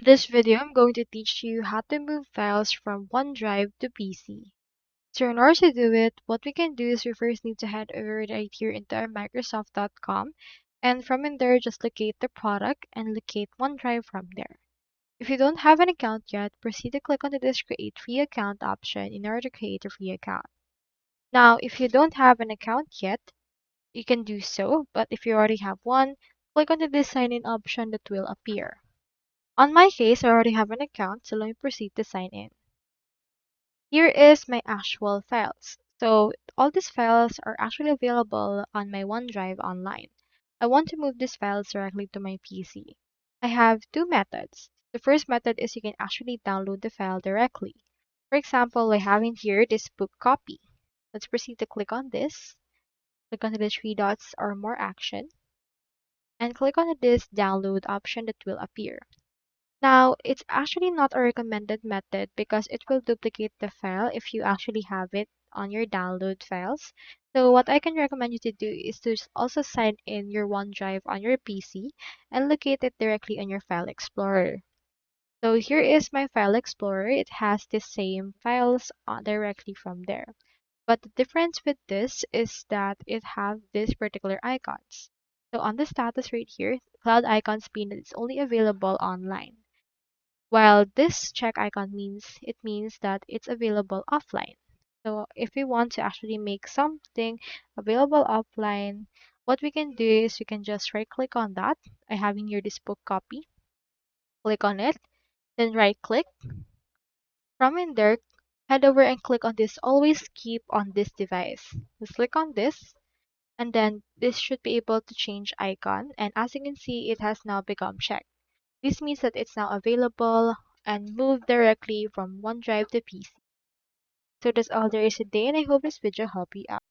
This video, I'm going to teach you how to move files from OneDrive to PC. So in order to do it, what we can do is we first need to head over right here into our Microsoft.com, and from in there, just locate the product and locate OneDrive from there. If you don't have an account yet, proceed to click on this Create Free Account option in order to create a free account. Now, if you don't have an account yet, you can do so, but if you already have one, click on this Sign In option that will appear. On my case, I already have an account, so let me proceed to sign in. Here is my actual files. So all these files are actually available on my OneDrive online. I want to move these files directly to my PC. I have two methods. The first method is you can actually download the file directly. For example, I have in here this book copy. Let's proceed to click on this. Click on the three dots or more action, and click on this download option that will appear. Now, it's actually not a recommended method because it will duplicate the file if you actually have it on your download files. So what I can recommend you to do is to also sign in your OneDrive on your PC and locate it directly on your File Explorer. So here is my File Explorer. It has the same files directly from there. But the difference with this is that it have these particular icons. So on the status right here, cloud icons mean that it's only available online. While this check icon means that it's available offline. So if we want to actually make something available offline, what we can do is we can just right click on that. I have in here this book copy. Click on it, then right click. From in there, head over and click on this always keep on this device. Just click on this, and then this should be able to change icon, and as you can see, it has now become checked. This means that it's now available and moved directly from OneDrive to PC. So that's all there is today, and I hope this video helped you out.